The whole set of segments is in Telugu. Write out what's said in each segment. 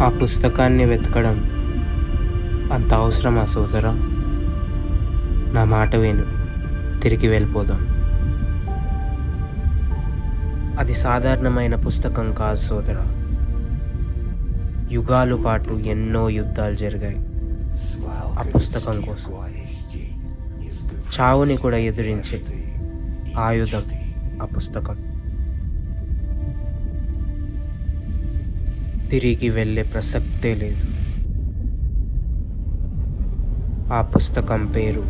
ఆ పుస్తకాన్ని వెతకడం అంత అవసరమా సోదరా? నా మాట విను. తిరిగి వెళ్ళిపోదాం. అది సాధారణమైన పుస్తకం కాదు సోదరా. యుగాలు పాటు ఎన్నో యుద్ధాలు జరిగాయి ఆ పుస్తకం కోసం. చావుని కూడా ఎదిరించే ఆయుధం ఆ పుస్తకం. తిరిగి వెళ్ళే ప్రసక్తే లేదు. ఆ పుస్తకం పేరు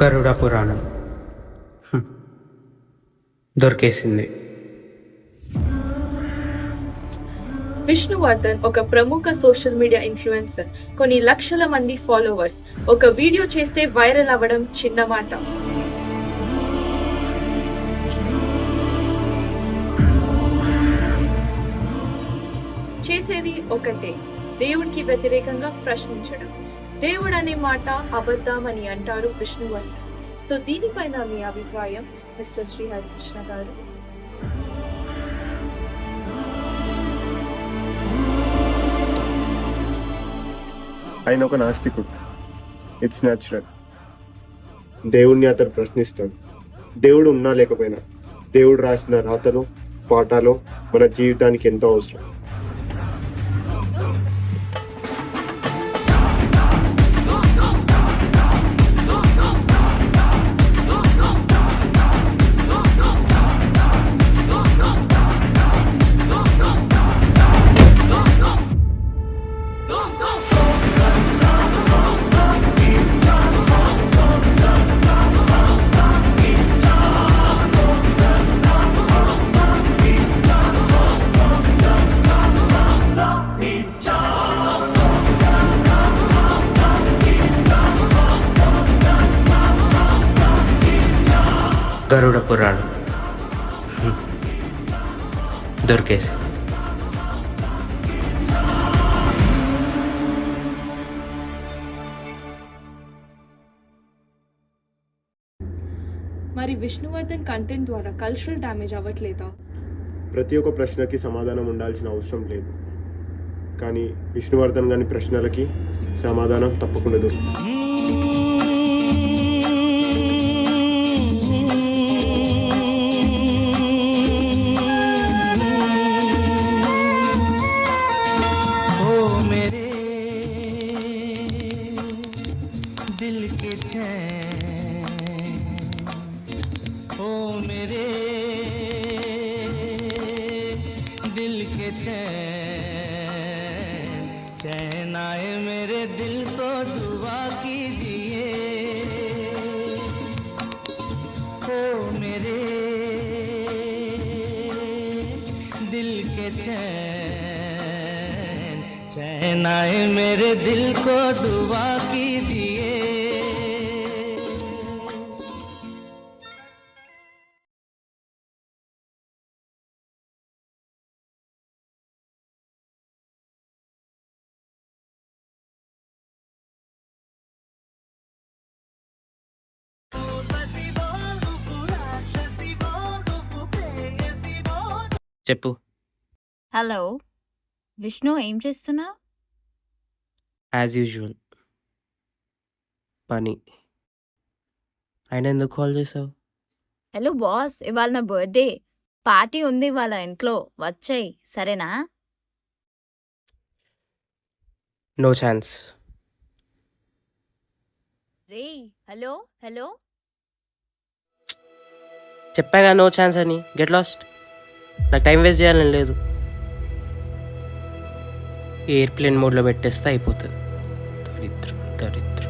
గరుడ పురాణం. దొరికేసింది. విష్ణువర్ధన్ ఒక ప్రముఖ సోషల్ మీడియా ఇన్ఫ్లుయెన్సర్. కొన్ని లక్షల మంది ఫాలోవర్స్. ఒక వీడియో చేస్తే వైరల్ అవ్వడం చిన్న మాట. చేసేది ఒకటే, దేవుడికి వ్యతిరేకంగా ప్రశ్నించడం. దేవుడు అనే మాట అబద్ధం అని అంటారు విష్ణువర్ధన్. సో దీనిపైన మీ అభిప్రాయం మిస్టర్ శ్రీహరికృష్ణ గారు? ఆయన ఒక నాస్తికుడు. It's natural. దేవుణ్ణి అతను ప్రశ్నిస్తాడు. దేవుడు ఉన్నా లేకపోయినా దేవుడు రాసిన రాతలో పాఠాలు మన జీవితానికి ఎంతో అవసరం. గరుడ పురాణం. దొరికేసింది. మరి విష్ణువర్ధన్ కంటెంట్ ద్వారా కల్చరల్ డ్యామేజ్ అవ్వట్లేదా? ప్రతి ఒక్క ప్రశ్నకి సమాధానం ఉండాల్సిన అవసరం లేదు, కానీ విష్ణువర్ధన్ గారి ప్రశ్నలకి సమాధానం తప్పకుండా దొరుకుతుంది. दिल के चैन, ओ मेरे दिल के चैन, चैन आए मेरे दिल को दुआ कीजिए, ओ मेरे दिल के चैन, चैन आए मेरे दिल को दुआ कीजिए. చెప్పు. హలో విష్ణు, ఏం చేస్తున్నావు? యాజ్ యూజువల్ పని. ఆయన ఎందుకు కాల్ చేసావు? హలో బాస్, ఇవాళ నా బర్త్డే పార్టీ ఉంది వాళ్ళ ఇంట్లో, వచ్చాయి సరేనా? No chance. రే హలో హలో, చెప్పాగా నో ఛాన్స్ అని. Get lost. నాకు టైం వేస్ట్ చేయాలని లేదు. ఎయిర్ప్లేన్ మోడ్లో పెట్టేస్తే అయిపోతుంది. దరిద్రం దరిద్రం.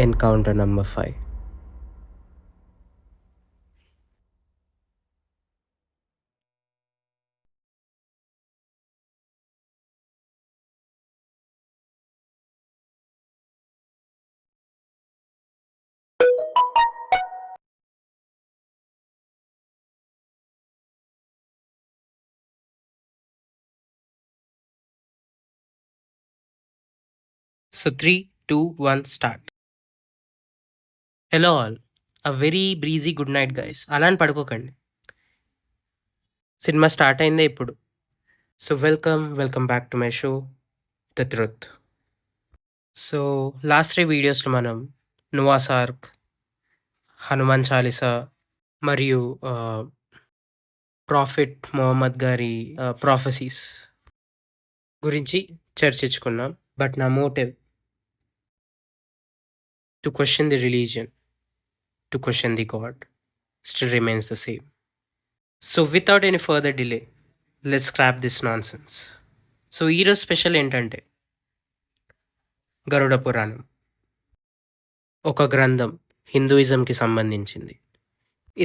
Encounter number 5. So 3, 2, 1, start. Hello all, a very breezy good night guys. అలా అని పడుకోకండి, సినిమా స్టార్ట్ అయిందే ఇప్పుడు. So welcome back to my show the truth. So last 3 వీడియోస్లో మనం నువాస్ ఆర్క్, హనుమాన్ చాలీసా మరియు ప్రాఫిట్ మొహమ్మద్ గారి ప్రాఫెసీస్ గురించి చర్చించుకున్నాం. బట్ నా motive to question the religion, to question the God still remains the same. So without any further delay, let's scrap this nonsense. So ఈరోజు స్పెషల్ ఏంటంటే గరుడ పురాణం, ఒక గ్రంథం, హిందూయిజంకి సంబంధించింది.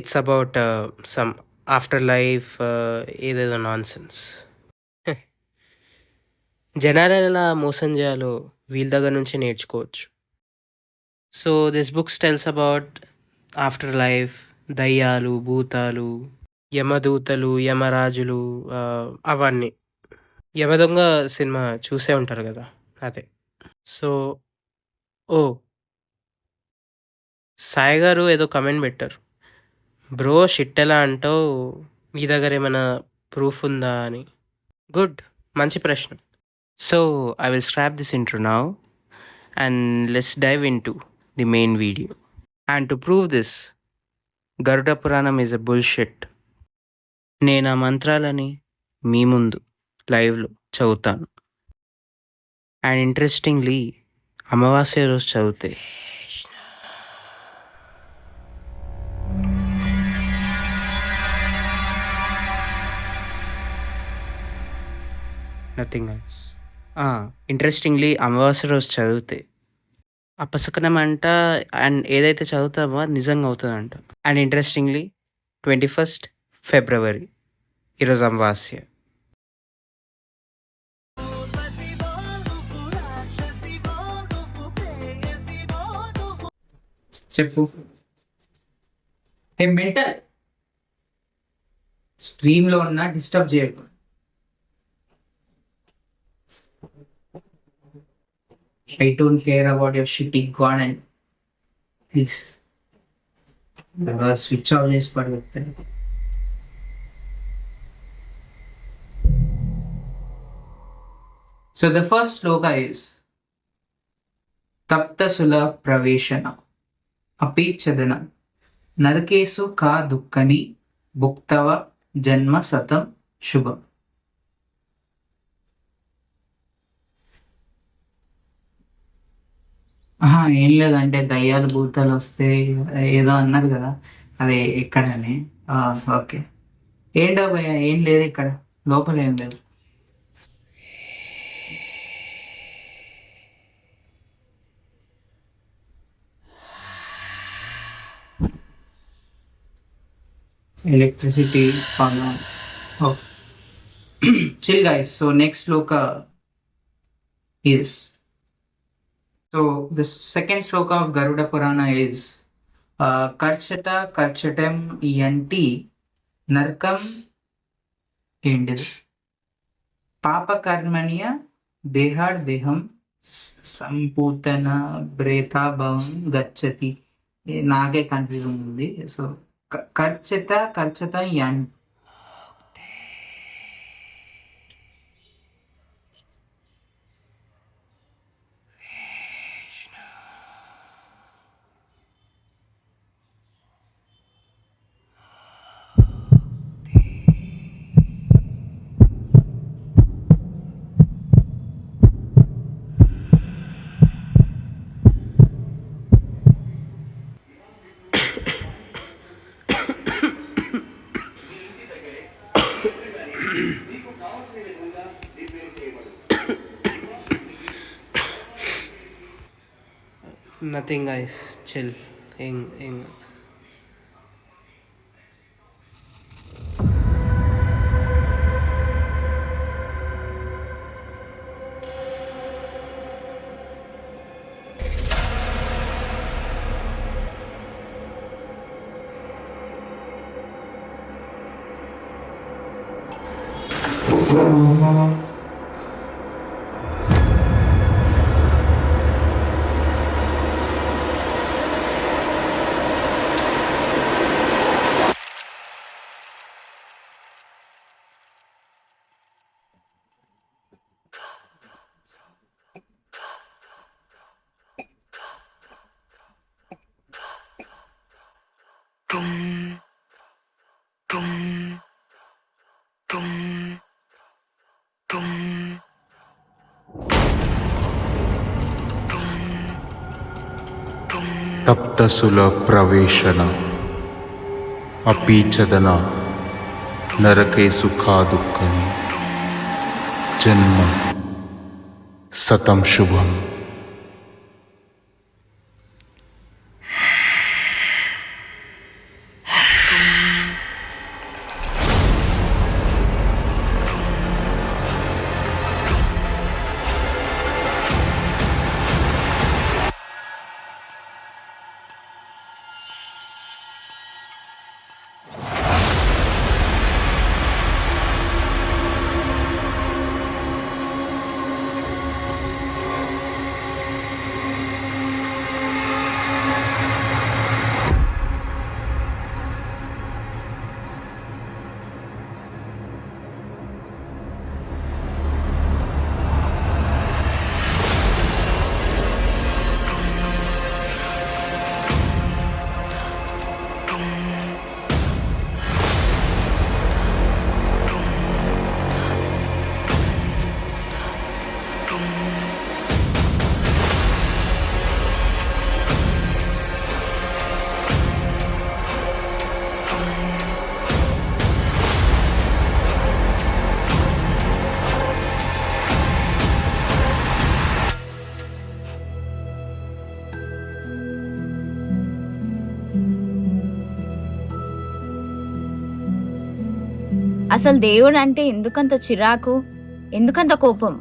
It's about some after life, ఏదేదో నాన్సెన్స్. జనాలు ఎలా మోసం చేయాలో వీళ్ళ దగ్గర నుంచి నేర్చుకోవచ్చు. So this books tells about after life, దయ్యాలు, భూతాలు, యమదూతలు, యమరాజులు, అవన్నీ. యమదొంగ సినిమా చూసే ఉంటారు కదా, అదే. సో సాయి గారు ఏదో కమెంట్ పెట్టారు, బ్రో షిట్ ఎలా అంటావు, మీ దగ్గర ఏమైనా ప్రూఫ్ ఉందా అని. గుడ్, మంచి ప్రశ్న. So I will scrap this intro now and let's dive into the main video. And to prove this, Garuda Puranam is a bullshit. నేను ఆ మంత్రాలని మీ ముందు లైవ్లో చదువుతాను. అండ్ ఇంట్రెస్టింగ్లీ, అమావాస్య రోజు చదివితే అమావాస్య రోజు చదివితే అపశకనం అంట. అండ్ ఏదైతే చదువుతామో అది నిజంగా అవుతుందంట. అండ్ ఇంట్రెస్టింగ్లీ 21st ఫిబ్రవరి ఈరోజు అమావాస్య. చెప్పు. మెంటల్ స్ట్రీమ్ లో ఉన్న డిస్టర్బ్ చేయకు. I don't care about your shitty god and please switch off చేసి పడుతుంది. So the first sloka is Taptasula Praveshana Api Chadana Narkesu Ka Dukkani Bhuktava Janma Satam Shubham. ఏం లేదంటే దయ్యాలు భూతాలు వస్తే ఏదో అన్నారు కదా, అది ఎక్కడని. ఓకే, ఏంటో భయ్య, ఏం లేదు ఇక్కడ లోపల, ఏం లేదు. Electricity problem. Okay, chill guys. So next sloka is, so the second sloka of Garuda Purana is Karchata Karchatam Yanti Narkam Endil Papa Karmaniya Dehad Deham Samputana Breta Bhavam Gachati. నాకే కన్ఫ్యూజన్ ఉంది. సో కర్చత యంటి. Nothing guys, chill. ఏం తప్తసుల ప్రవేశన అపీచదన నరకే సుఖాదుఃఖని జన్మ సతం శుభం. అసలు దేవుడు అంటే ఎందుకంత చిరాకు, ఎందుకంత కోపం?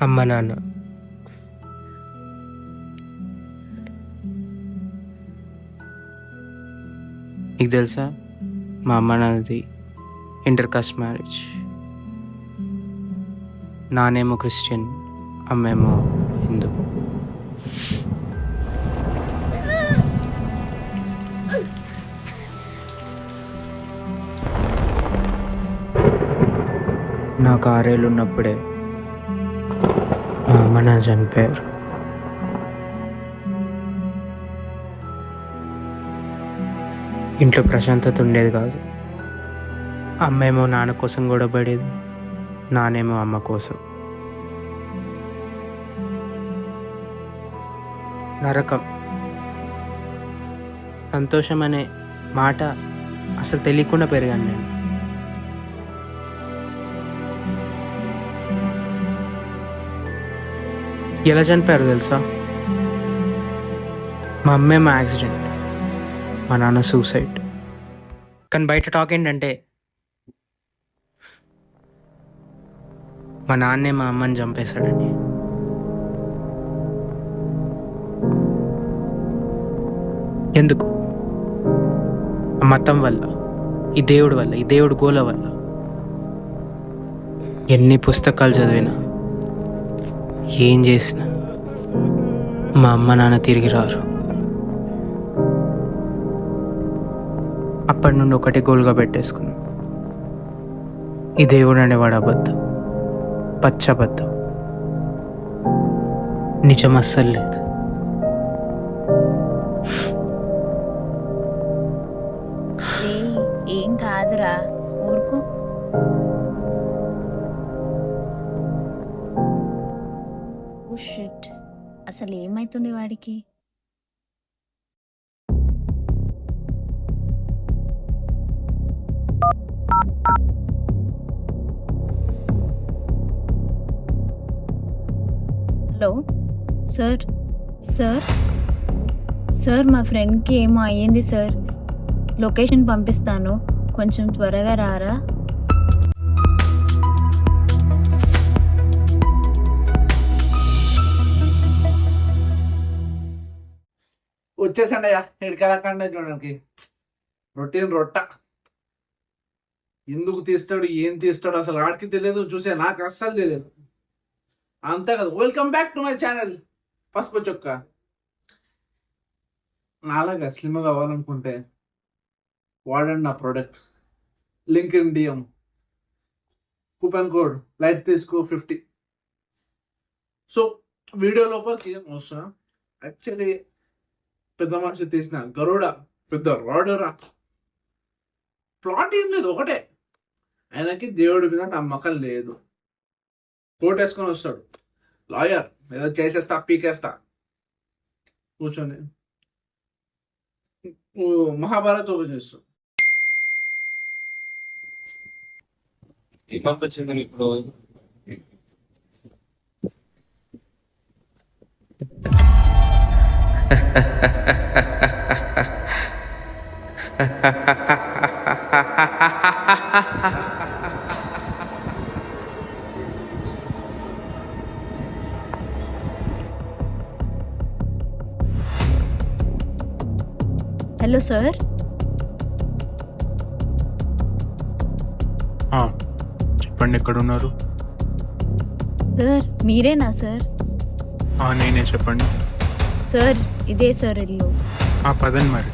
అమ్మ నాన్న. నీకు తెలుసా, మా అమ్మ నాన్నది ఇంటర్ కాస్ట్ మ్యారేజ్. నానేమో క్రిస్టియన్, అమ్మేమో హిందూ. నాకు 6 ఏళ్ళు ఉన్నప్పుడే మా అమ్మ నాన్న చనిపోయారు. ఇంట్లో ప్రశాంతత ఉండేది కాదు. అమ్మేమో నాన్న కోసం గొడవపడేది, నానేమో అమ్మ కోసం. నరకం. సంతోషం అనే మాట అసలు తెలియకుండా పెరిగాను నేను. ఎలా చనిపోయారు తెలుసా? మా అమ్మేమో యాక్సిడెంట్, మా నాన్న సూసైడ్. కానీ బయట టాక్ ఏంటంటే మా నాన్నే మా అమ్మని చంపేశాడని. ఎందుకు? ఆ మతం వల్ల, ఈ దేవుడి వల్ల, ఈ దేవుడి గోల వల్ల. ఎన్ని పుస్తకాలు చదివినా, ఏం చేసినా మా అమ్మ నాన్న తిరిగి రారు. అప్పటి నుండి ఒకటి గోల్గా పెట్టేసుకున్నాం, ఈ దేవుడు అనేవాడు అబద్ధం, పచ్చబద్ధం, నిజం అస్సలు లేదు. ఏం కాదురా, ఊరుకో. ఓ షిట్, అసలు ఏమైతుంది వాడికి? హలో సార్, సార్ సార్ మా ఫ్రెండ్కి ఏమో అయ్యింది సార్. లొకేషన్ పంపిస్తాను, కొంచెం త్వరగా రారా? వచ్చేసండి అయ్యా, ఎడికెళ్ళకండి చూడడానికి. రొటీన్ రొట్ట ఎందుకు తీస్తాడు, ఏం తీస్తాడు అసలు ఆడికి తెలియదు, చూసే నాకు అస్సలు తెలియదు. అంతే కదా. Welcome back to my channel పసుపు చొక్క. నాలాగా స్లిమ్గా అవ్వాలనుకుంటే వాడండి నా product. Link in DM, coupon code light తీసుకో 50. సో వీడియో లోపలికి వస్తున్నా. యాక్చువల్లీ పెద్ద మనిషి తీసిన గరుడ పెద్ద రాడరా. ప్లాట్ ఏం లేదు, ఒకటే. ఆయనకి దేవుడి మీద నమ్మకం లేదు. కోట్ వేసుకొని వస్తాడు, లాయర్ ఏదో చేసేస్తా పీకేస్తా కూర్చొని మహాభారత్ ఓపెన్ చేస్తావు. పంపించింది ఇప్పుడు హలో సార్. చెప్పండి, ఎక్కడున్నారు? సార్ మీరేనా సార్? నేనే, చెప్పండి. సార్ ఇదే సార్ ఇల్లు. పదండి మరి.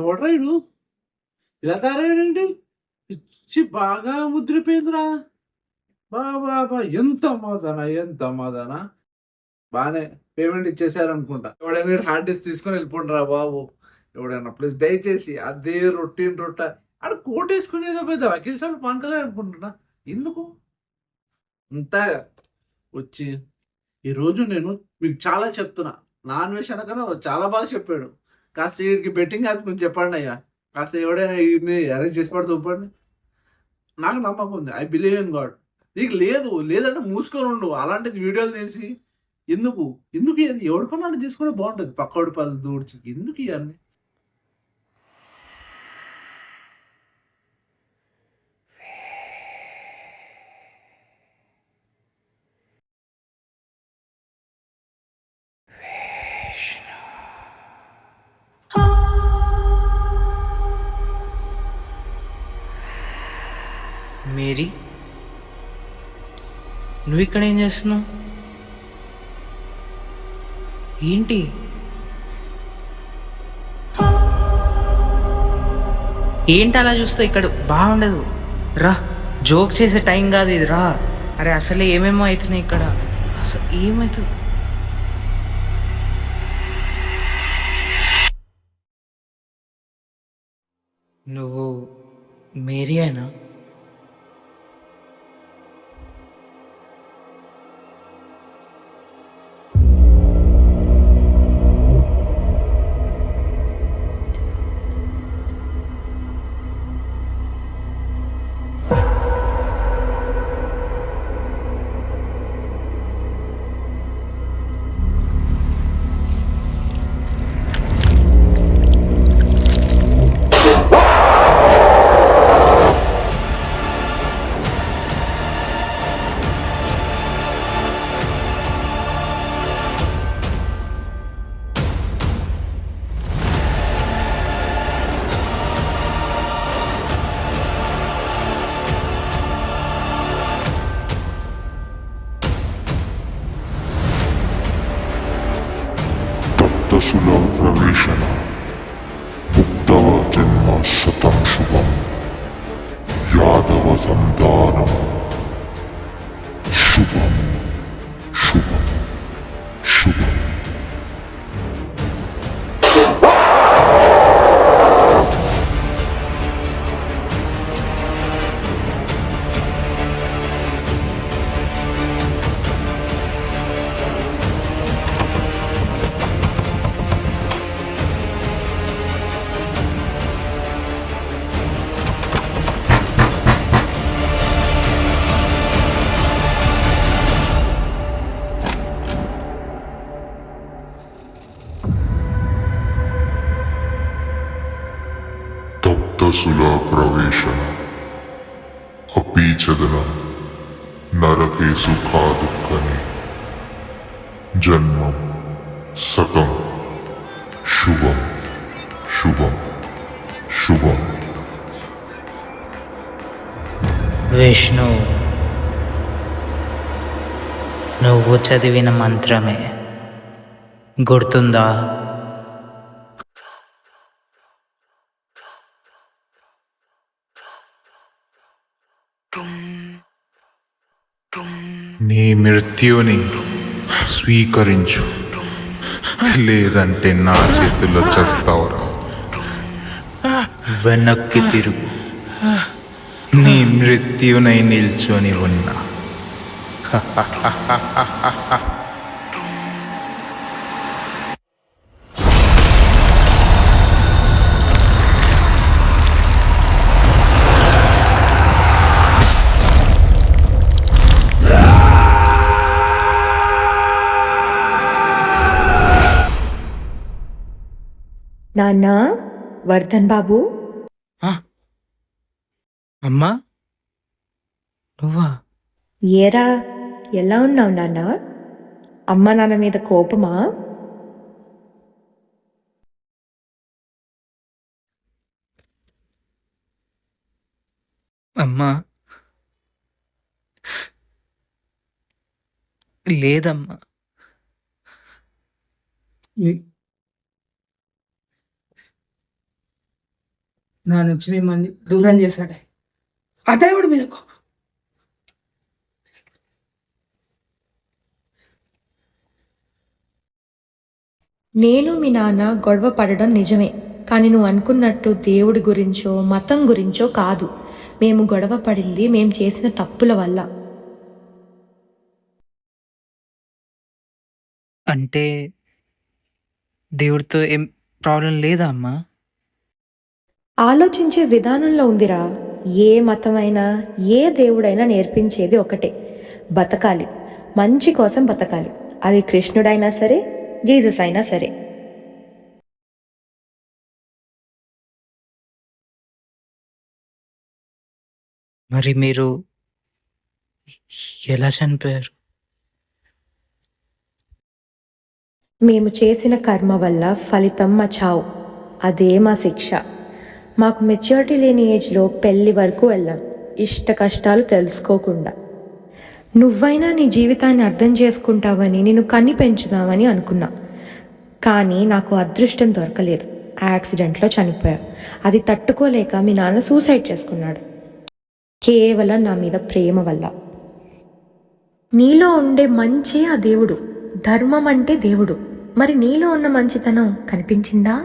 ఎవడ్రా ఇడు ఇలా తయారయ్యాడండి? పిచ్చి బాగా ముద్రిపోయిందిరా. బాబా ఎంత మదన. బాగానే పేమెంట్ ఇచ్చేసారు అనుకుంటా. ఎవడైనా హార్డ్ డిస్క్ తీసుకొని వెళ్ళిపోండిరా బాబు. ఎవడైనా ప్లీజ్ దయచేసి అదే రొట్ట ఆడ కోట్ వేసుకుని ఏదో పెద్ద వకీల్ సాబ్ పంకలే అనుకుంటున్నా. ఎందుకు అంతా వచ్చి ఈరోజు నేను మీకు చాలా చెప్తున్నా. నాన్ వెజ్ అనకన్నా చాలా బాగా చెప్పాడు. కాస్త వీడికి బెట్టింగ్ యాప్ కొంచెం చెప్పండి అయ్యా. కాస్త ఎవడైనా వీడిని అరేంజ్ చేసి పడితే చూపండి. నాకు నమ్మకం ఉంది. I believe in God. నీకు లేదంటే మూసుకొని ఉండు. అలాంటిది వీడియోలు తీసి ఎందుకు ఎవరికొన్నా తీసుకుంటే బాగుంటుంది. పక్కోడి పది దూడ్చి ఎందుకు ఇవన్నీ? మేరీ, నువ్వు ఇక్కడ ఏం చేస్తున్నావు? ఏంటి? ఏంటి అలా చూస్తావు? ఇక్కడ బాగుండదు. రా, జోక్ చేసే టైం కాదు ఇది. రా. అరే అసలే ఏమేమో అవుతున్నాయి ఇక్కడ. అసలు ఏమవుతుంది? నువ్వు మేరీ అయినా? తప్తసుల ప్రవేశన ముక్తవ జన్మ శతం శుభం యాదవ సంధానం శుభం శుభం శుభం. తప్తసుల ప్రవేశన అపీచదన నరకే సుఖాదుఃఖనే జన్మం సతం శుభం శుభం శుభం. విష్ణు, నువ్వు చదివిన మంత్రమే గుర్తుందా? నీ మృత్యుని స్వీకరించు, లేదంటే నా చేతుల్లో చస్తావురా. వెనక్కి తిరుగు. నీ మృత్యునై నిల్చొని ఉన్నా. నాన్న, వర్ధన్ బాబు, అమ్మా, నువ్వా? ఏరా ఎలా ఉన్నావు నాన్న? అమ్మ నాన్న మీద కోపమా? అమ్మా, లేదమ్మా. నా నుంచి మిమ్మల్ని దూరం చేశాడే ఆ దేవుడి మీద కోపం. నేను మీ నాన్న గొడవ పడడం నిజమే, కానీ నువ్వు అనుకున్నట్టు దేవుడి గురించో మతం గురించో కాదు. మేము గొడవ పడింది మేము చేసిన తప్పుల వల్ల. అంటే దేవుడితో ఏం ప్రాబ్లం లేదా అమ్మా? ఆలోచించే విధానంలో ఉందిరా. ఏ మతమైనా ఏ దేవుడైనా నేర్పించేది ఒకటే, బతకాలి, మంచి కోసం బతకాలి. అది కృష్ణుడైనా సరే, జీసస్ అయినా సరే. మరి మీరు ఎలా చనిపోయారు? మేము చేసిన కర్మ వల్ల ఫలితం మా చావు, అదే మా శిక్ష. మాకు మెచ్యూరిటీ లేని ఏజ్లో పెళ్లి వరకు వెళ్ళాం, ఇష్ట కష్టాలు తెలుసుకోకుండా. నువ్వైనా నీ జీవితాన్ని అర్థం చేసుకుంటావని నిన్ను కని పెంచుదామని అనుకున్నా, కానీ నాకు అదృష్టం దొరకలేదు. యాక్సిడెంట్లో చనిపోయా. అది తట్టుకోలేక మీ నాన్న సూసైడ్ చేసుకున్నాడు, కేవలం నా మీద ప్రేమ వల్ల. నీలో ఉండే మంచే ఆ దేవుడు, ధర్మం అంటే దేవుడు. మరి నీలో ఉన్న మంచితనం కనిపించిందా?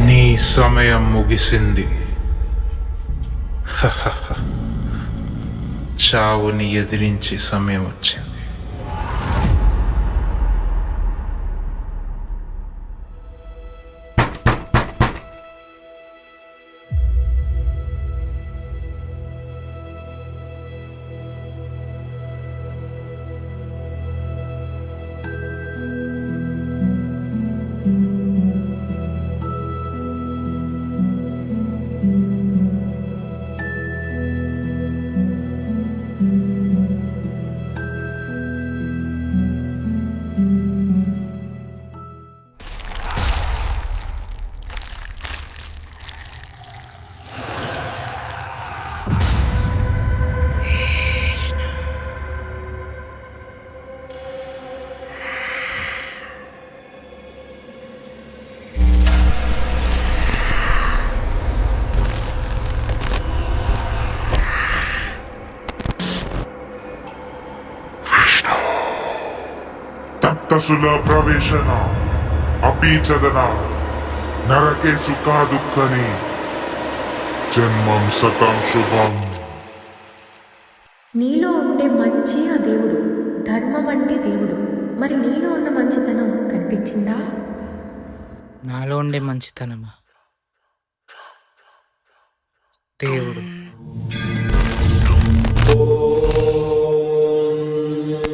నీ సమయం ముగిసింది. చావుని ఎదిరించే సమయం వచ్చింది. తప్తసుల ప్రవేశన అపీచదన నరకే సుఖ దుఃఖని జన్మం సతం శుభం. నీలో ఉండే మంచి ఆ దేవుడు, ధర్మం అంటే దేవుడు. మరి నీలో ఉన్న మంచితనం కనిపించిందా? నాలో ఉండే మంచితనమా? దేవుడు.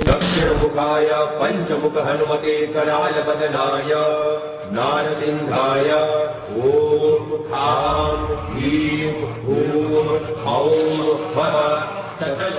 दक्षिणमुखाय पंचमुख हनुमते कराल बदनाय नारसिंहाय ओम ह्रां ह्रीं ह्रूं ह्रौं स्वः सकल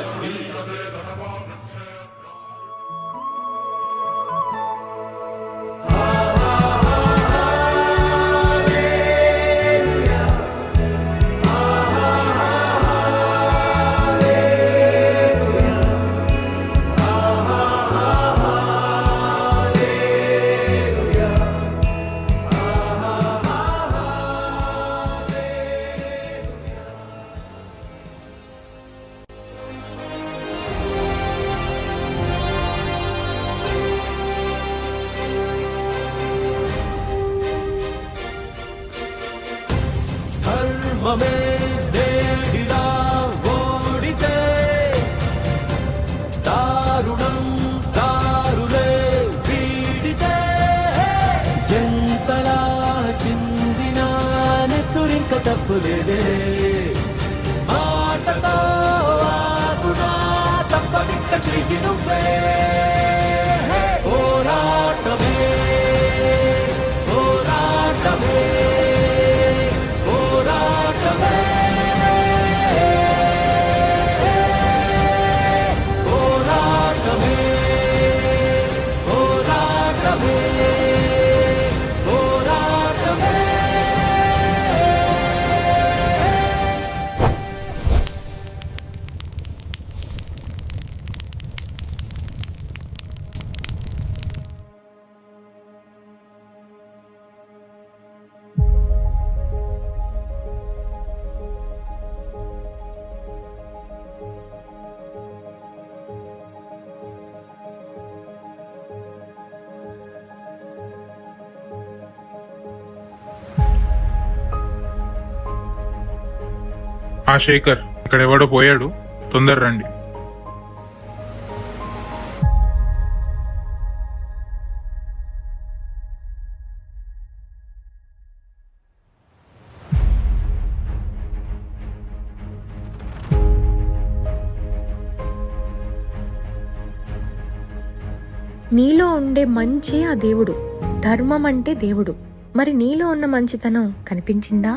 ధర్మమే నేడిలా ఓడితే దారుణం దారులే వీడితే ఎంతలా చిందినా నెత్తురింక తప్పులేదే మాటతో ఆగునా తప్పదింక చెయ్యి నువ్వే పోరాటమే పోరాటమే పోరాటమే పోరాటమే పోరాటమే పోరాటమే ఆ శేఖర్, ఇక్కడ ఎవడో పోయాడు, తొందర రండి. నీలో ఉండే మంచే ఆ దేవుడు. ధర్మం అంటే దేవుడు. మరి నీలో ఉన్న మంచితనం కనిపించిందా?